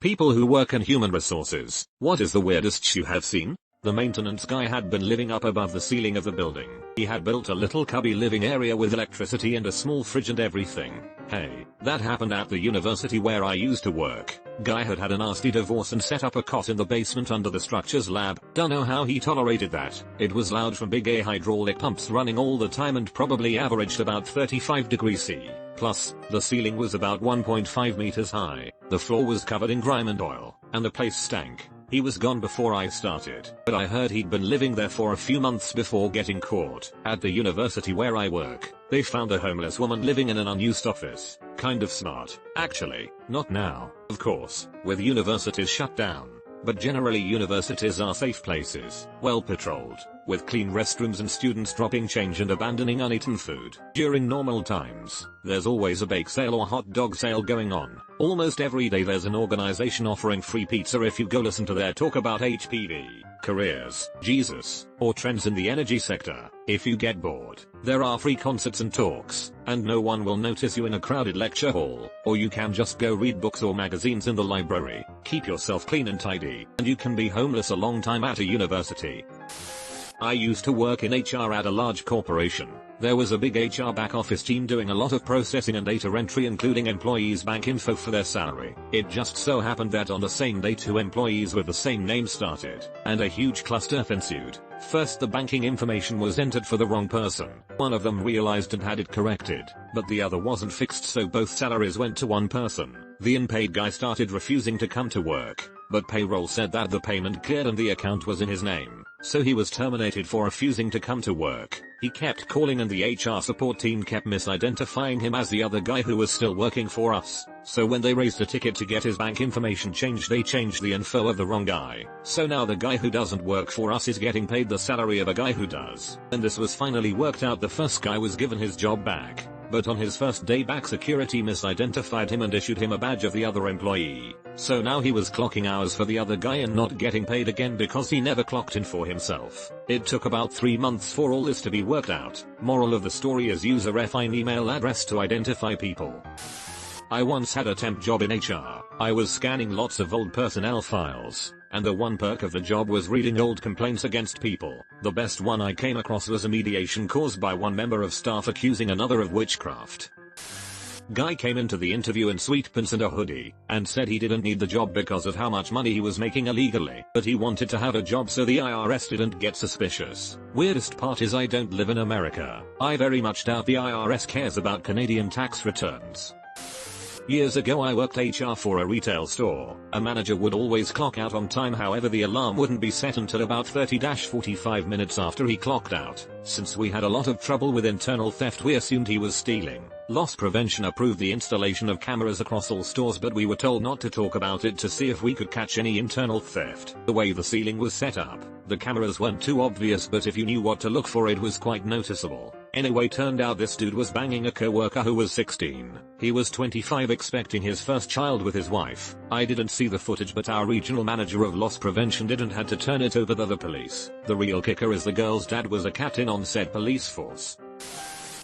People who work in human resources, what is the weirdest you have seen? The maintenance guy had been living up above the ceiling of the building. He had built a little cubby living area with electricity and a small fridge and everything. Hey, that happened at the university where I used to work. Guy had had a nasty divorce and set up a cot in the basement under the structures lab. Dunno how he tolerated that. It was loud from big A hydraulic pumps running all the time and probably averaged about 35 degrees C. Plus, the ceiling was about 1.5 meters high. The floor was covered in grime and oil, and the place stank. He was gone before I started, but I heard he'd been living there for a few months before getting caught. At the university where I work, they found a homeless woman living in an unused office. Kind of smart, actually. Not now, of course, with universities shut down. But generally universities are safe places, well patrolled, with clean restrooms and students dropping change and abandoning uneaten food. During normal times, there's always a bake sale or hot dog sale going on. Almost every day there's an organization offering free pizza if you go listen to their talk about HPV, careers, Jesus, or trends in the energy sector. If you get bored, there are free concerts and talks, and no one will notice you in a crowded lecture hall, or you can just go read books or magazines in the library. Keep yourself clean and tidy, and you can be homeless a long time at a university. I used to work in HR at a large corporation. There was a big HR back office team doing a lot of processing and data entry, including employees' bank info for their salary. It just so happened that on the same day 2 employees with the same name started, and a huge cluster ensued. First, the banking information was entered for the wrong person. One of them realized and had it corrected, but the other wasn't fixed, so both salaries went to one person. The unpaid guy started refusing to come to work, but payroll said that the payment cleared and the account was in his name, so he was terminated for refusing to come to work. He kept calling and the HR support team kept misidentifying him as the other guy who was still working for us. So when they raised a ticket to get his bank information changed, they changed the info of the wrong guy. So now the guy who doesn't work for us is getting paid the salary of a guy who does. And this was finally worked out. The first guy was given his job back, but on his first day back security misidentified him and issued him a badge of the other employee. So now he was clocking hours for the other guy and not getting paid again because he never clocked in for himself. It took about 3 months for all this to be worked out. Moral of the story is use a refined email address to identify people. I once had a temp job in HR. I was scanning lots of old personnel files, and the one perk of the job was reading old complaints against people. The best one I came across was a mediation caused by one member of staff accusing another of witchcraft. Guy came into the interview in sweat pants and a hoodie, and said he didn't need the job because of how much money he was making illegally, but he wanted to have a job so the IRS didn't get suspicious. Weirdest part is I don't live in America. I very much doubt the IRS cares about Canadian tax returns. Years ago I worked HR for a retail store. A manager would always clock out on time, however the alarm wouldn't be set until about 30-45 minutes after he clocked out. Since we had a lot of trouble with internal theft, we assumed he was stealing. Loss prevention approved the installation of cameras across all stores, but we were told not to talk about it to see if we could catch any internal theft. The way the ceiling was set up, the cameras weren't too obvious, but if you knew what to look for it was quite noticeable. Anyway, turned out this dude was banging a co-worker who was 16. He was 25, expecting his first child with his wife. I didn't see the footage, but our regional manager of loss prevention didn't had to turn it over to the police. The real kicker is the girl's dad was a captain on said police force.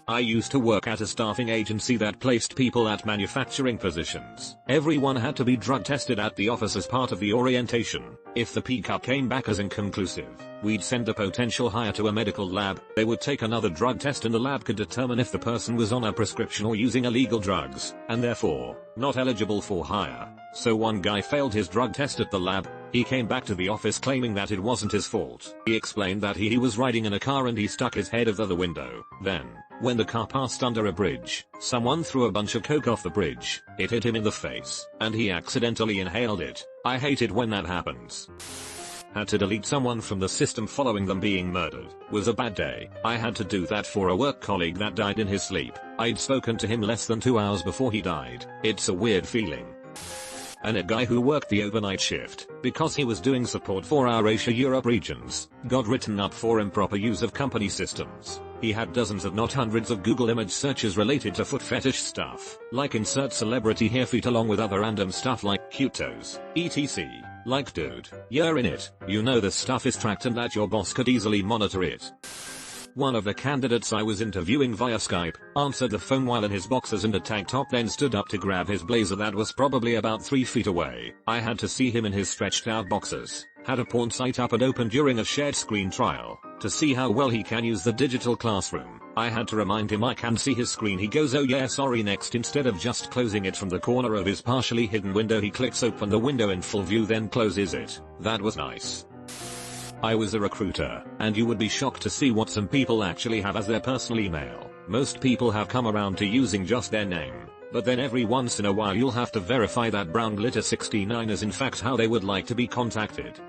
I used to work at a staffing agency that placed people at manufacturing positions. Everyone had to be drug tested at the office as part of the orientation. If the pickup came back as inconclusive, we'd send the potential hire to a medical lab. They would take another drug test and the lab could determine if the person was on a prescription or using illegal drugs, and therefore, not eligible for hire. So one guy failed his drug test at the lab. He came back to the office claiming that it wasn't his fault. He explained that he was riding in a car and he stuck his head over the window. Then, when the car passed under a bridge, someone threw a bunch of coke off the bridge. It hit him in the face, and he accidentally inhaled it. I hate it when that happens. Had to delete someone from the system following them being murdered. Was a bad day. I had to do that for a work colleague that died in his sleep. I'd spoken to him less than 2 hours before he died. It's a weird feeling. And a guy who worked the overnight shift, because he was doing support for our Asia Europe regions, got written up for improper use of company systems. He had dozens if not hundreds of Google image searches related to foot fetish stuff, like insert celebrity hair feet along with other random stuff like cute toes, etc. Like dude, you're in it, you know this stuff is tracked and that your boss could easily monitor it. One of the candidates I was interviewing via Skype answered the phone while in his boxers and a tank top, then stood up to grab his blazer that was probably about 3 feet away. I had to see him in his stretched out boxers. Had a porn site up and open during a shared screen trial to see how well he can use the digital classroom. I had to remind him I can see his screen. He goes, "Oh yeah, sorry." Next, instead of just closing it from the corner of his partially hidden window, he clicks open the window in full view, then closes it. That was nice. I was a recruiter, and you would be shocked to see what some people actually have as their personal email. Most people have come around to using just their name, but then every once in a while you'll have to verify that brown glitter 69 is in fact how they would like to be contacted.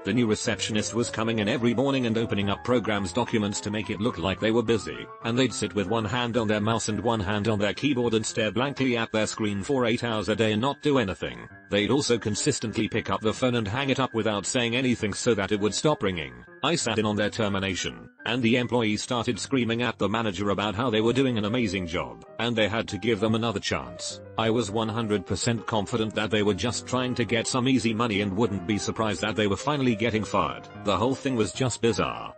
The new receptionist was coming in every morning and opening up programs' documents to make it look like they were busy, and they'd sit with one hand on their mouse and one hand on their keyboard and stare blankly at their screen for 8 hours a day and not do anything. They'd also consistently pick up the phone and hang it up without saying anything so that it would stop ringing. I sat in on their termination, and the employees started screaming at the manager about how they were doing an amazing job, and they had to give them another chance. I was 100% confident that they were just trying to get some easy money and wouldn't be surprised that they were finally getting fired. The whole thing was just bizarre.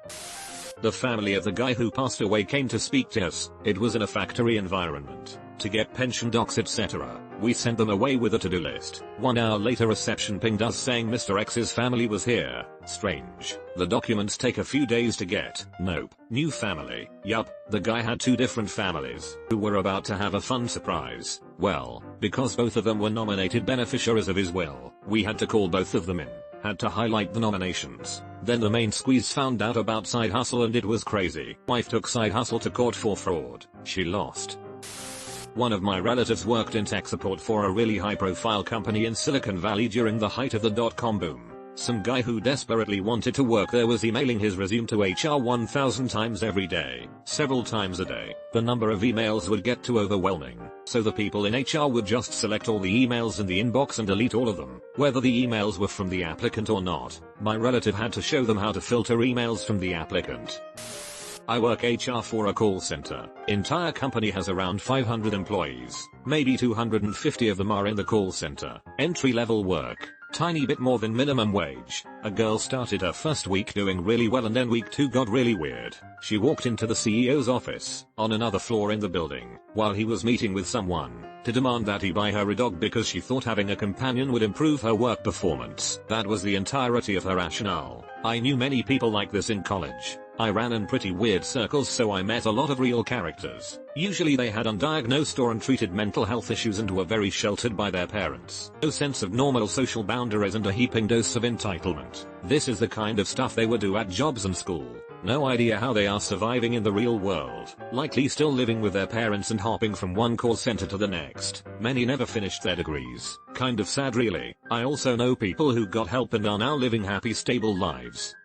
The family of the guy who passed away came to speak to us. It was in a factory environment. To get pension docs etc. We sent them away with a to-do list. 1 hour later reception pinged us saying Mr. X's family was here. Strange. The documents take a few days to get. Nope. New family. Yup. The guy had 2 different families who were about to have a fun surprise. Well, because both of them were nominated beneficiaries of his will, we had to call both of them in. Had to highlight the nominations. Then the main squeeze found out about side hustle and it was crazy. Wife took side hustle to court for fraud. She lost. One of my relatives worked in tech support for a really high-profile company in Silicon Valley during the height of the dot-com boom. Some guy who desperately wanted to work there was emailing his resume to HR 1,000 times every day, several times a day. The number of emails would get too overwhelming, so the people in HR would just select all the emails in the inbox and delete all of them, whether the emails were from the applicant or not. My relative had to show them how to filter emails from the applicant. I work HR for a call center. Entire company has around 500 employees. Maybe 250 of them are in the call center. Entry-level work. Tiny bit more than minimum wage. A girl started her first week doing really well and then week 2 got really weird. She walked into the CEO's office, on another floor in the building, while he was meeting with someone, to demand that he buy her a dog because she thought having a companion would improve her work performance. That was the entirety of her rationale. I knew many people like this in college. I ran in pretty weird circles, so I met a lot of real characters. Usually they had undiagnosed or untreated mental health issues and were very sheltered by their parents. No sense of normal social boundaries and a heaping dose of entitlement. This is the kind of stuff they would do at jobs and school. No idea how they are surviving in the real world. Likely still living with their parents and hopping from one call center to the next. Many never finished their degrees. Kind of sad really. I also know people who got help and are now living happy, stable lives.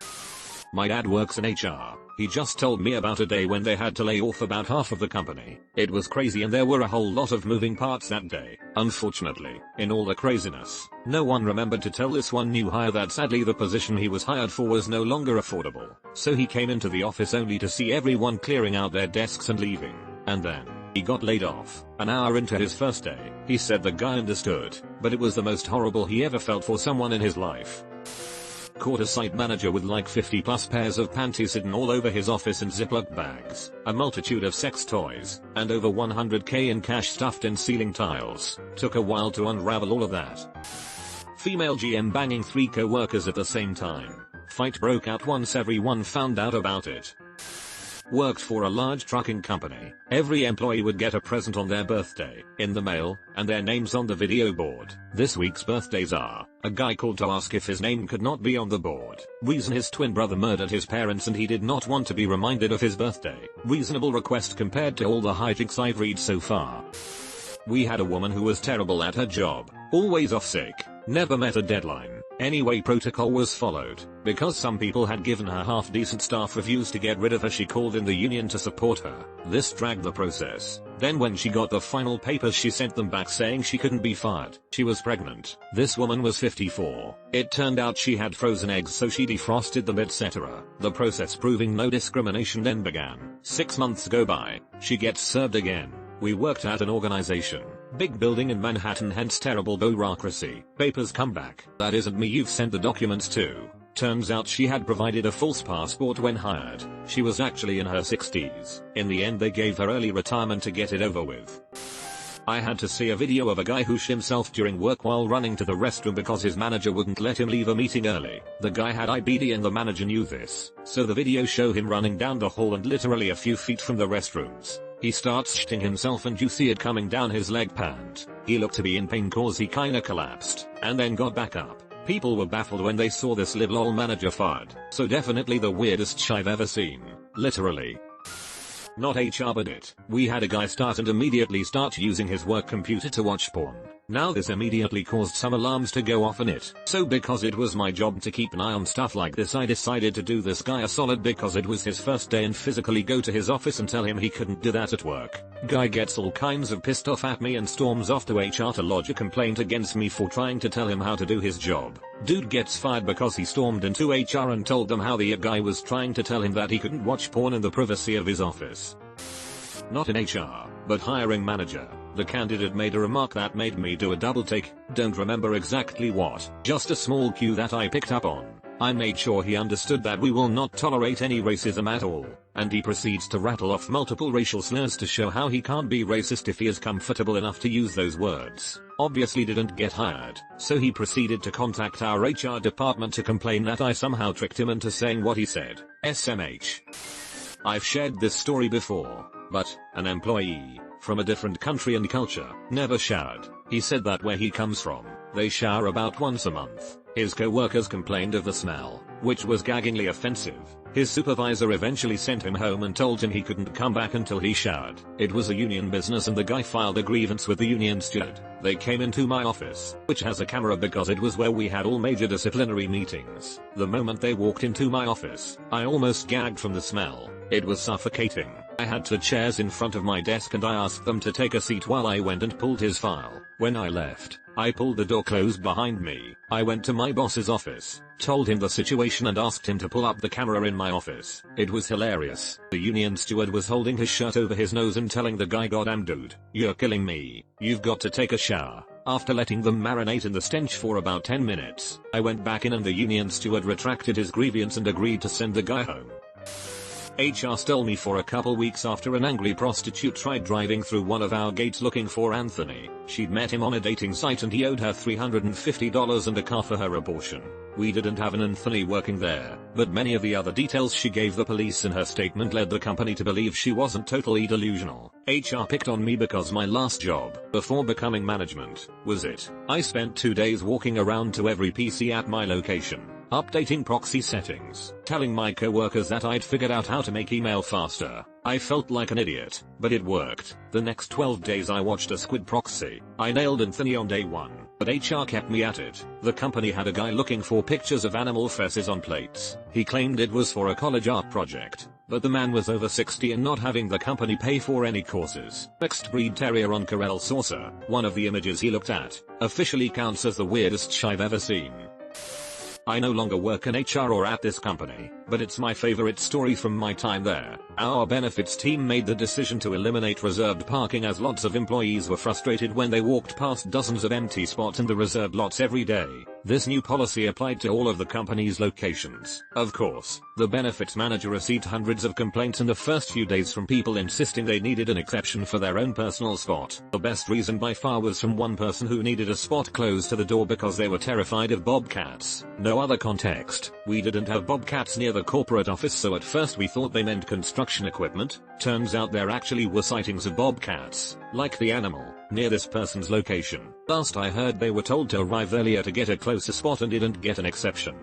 My dad works in HR. He just told me about a day when they had to lay off about half of the company. It was crazy and there were a whole lot of moving parts that day. Unfortunately, in all the craziness, no one remembered to tell this one new hire that sadly the position he was hired for was no longer affordable. So he came into the office only to see everyone clearing out their desks and leaving. And then, he got laid off. An hour into his first day, he said the guy understood, but it was the most horrible he ever felt for someone in his life. Caught a site manager with like 50 plus pairs of panties hidden all over his office in Ziploc bags, a multitude of sex toys, and over 100k in cash stuffed in ceiling tiles. Took a while to unravel all of that. Female GM banging 3 co-workers at the same time. Fight broke out once everyone found out about it. Worked for a large trucking company. Every employee would get a present on their birthday, in the mail, and their names on the video board. This week's birthdays are: a guy called to ask if his name could not be on the board. Reason: his twin brother murdered his parents and he did not want to be reminded of his birthday. Reasonable request compared to all the hijinks I've read so far. We had a woman who was terrible at her job, always off sick, never met a deadline. Anyway, protocol was followed. Because some people had given her half-decent staff reviews to get rid of her, she called in the union to support her. This dragged the process. Then when she got the final papers, she sent them back saying she couldn't be fired. She was pregnant. This woman was 54. It turned out she had frozen eggs, so she defrosted them etc. The process proving no discrimination then began. 6 months go by. She gets served again. We worked at an organization. Big building in Manhattan, hence terrible bureaucracy. Papers come back. That isn't me you've sent the documents to. Turns out she had provided a false passport when hired. She was actually in her 60s. In the end they gave her early retirement to get it over with. I had to see a video of a guy who shit himself during work while running to the restroom because his manager wouldn't let him leave a meeting early. The guy had IBD and the manager knew this, so the video show him running down the hall and literally a few feet from the restrooms. He starts shitting himself and you see it coming down his leg pant. He looked to be in pain cause he kinda collapsed, and then got back up. People were baffled when they saw this live lol manager fired. So definitely the weirdest shit I've ever seen. Literally. Not HR but it. We had a guy start and immediately start using his work computer to watch porn. Now this immediately caused some alarms to go off in it. So because it was my job to keep an eye on stuff like this, I decided to do this guy a solid because it was his first day and physically go to his office and tell him he couldn't do that at work. Guy gets all kinds of pissed off at me and storms off to HR to lodge a complaint against me for trying to tell him how to do his job. Dude gets fired because he stormed into HR and told them how the guy was trying to tell him that he couldn't watch porn in the privacy of his office. Not in HR, but hiring manager. The candidate made a remark that made me do a double take, don't remember exactly what, just a small cue that I picked up on. I made sure he understood that we will not tolerate any racism at all, and he proceeds to rattle off multiple racial slurs to show how he can't be racist if he is comfortable enough to use those words. Obviously didn't get hired, so he proceeded to contact our HR department to complain that I somehow tricked him into saying what he said. SMH. I've shared this story before, but an employee from a different country and culture never showered. He said that where he comes from, they shower about once a month. His co-workers complained of the smell, which was gaggingly offensive. His supervisor eventually sent him home and told him he couldn't come back until he showered. It was a union business and the guy filed a grievance with the union steward. They came into my office, which has a camera because it was where we had all major disciplinary meetings. The moment they walked into my office, I almost gagged from the smell. It was suffocating. I had 2 chairs in front of my desk and I asked them to take a seat while I went and pulled his file. When I left, I pulled the door closed behind me. I went to my boss's office, told him the situation and asked him to pull up the camera in my office. It was hilarious. The union steward was holding his shirt over his nose and telling the guy, "Goddamn dude, you're killing me. You've got to take a shower." After letting them marinate in the stench for about 10 minutes, I went back in and the union steward retracted his grievance and agreed to send the guy home. HR stole me for a couple weeks after an angry prostitute tried driving through one of our gates looking for Anthony. She'd met him on a dating site and he owed her $350 and a car for her abortion. We didn't have an Anthony working there, but many of the other details she gave the police in her statement led the company to believe she wasn't totally delusional. HR picked on me because my last job, before becoming management, was it. I spent 2 days walking around to every PC at my location, updating proxy settings, telling my coworkers that I'd figured out how to make email faster. I felt like an idiot, but it worked. The next 12 days I watched a squid proxy. I nailed Anthony on day 1, but HR kept me at it. The company had a guy looking for pictures of animal faces on plates. He claimed it was for a college art project, but the man was over 60 and not having the company pay for any courses. Mixed breed terrier on Corel saucer, one of the images he looked at, officially counts as the weirdest shit I've ever seen. I no longer work in HR or at this company, but it's my favorite story from my time there. Our benefits team made the decision to eliminate reserved parking as lots of employees were frustrated when they walked past dozens of empty spots in the reserved lots every day. This new policy applied to all of the company's locations. Of course, the benefits manager received hundreds of complaints in the first few days from people insisting they needed an exception for their own personal spot. The best reason by far was from one person who needed a spot close to the door because they were terrified of bobcats. No other context. We didn't have bobcats near the corporate office, so at first we thought they meant construction equipment. Turns out there actually were sightings of bobcats, like the animal, near this person's location. Last I heard they were told to arrive earlier to get a closer spot and didn't get an exception.